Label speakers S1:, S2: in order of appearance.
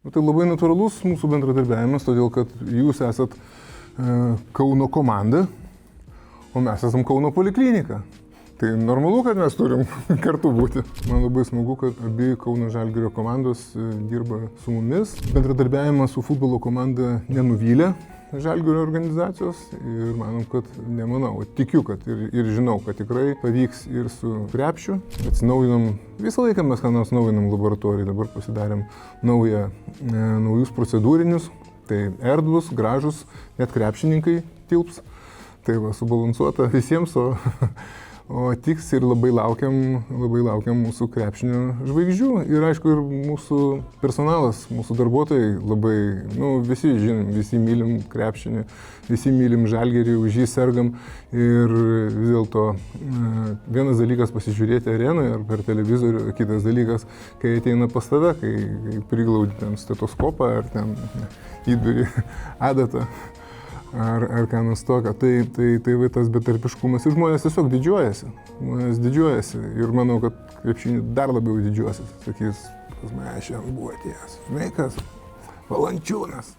S1: Tai labai natūralus mūsų bendradarbiavimas, todėl kad jūs esat Kauno komanda, o mes esam Kauno poliklinika. Tai normalu, kad mes turim kartu būti. Man labai smagu, kad abi Kauno Žalgirio komandos dirba su mumis. Bendradarbiavimas su futbolo komanda nenuvylė Žalgirio organizacijos ir tikiu, kad ir žinau, kad tikrai pavyks ir su krepšiu. Atsinaujinam, visą laiką mes ką nors naujinam laboratoriją, dabar pasidarėm naujus procedūrinius, tai erdvus, gražus, net krepšininkai tilps. Tai va, subalansuota visiems, o tiks ir labai laukiam mūsų krepšinio žvaigždžių. Ir aišku, ir mūsų personalas, mūsų darbuotojai labai, visi žinom, visi mylim krepšinį, visi mylim Žalgirį, už jį sergam. Ir vis dėlto vienas dalykas pasižiūrėti arenoje ar per televizorių, kitas dalykas, kai ateina pas tave, kai priglaudi ten stetoskopą ar ten įduri adatą. Ar ką nors tokio, tai va tas betarpiškumas ir žmonės tiesiog didžiuojasi ir manau, kad krepšinį dar labiau didžiuosis, sakys, pas mane šiandien buvo atėjęs, žinai kas, Valančiūnas.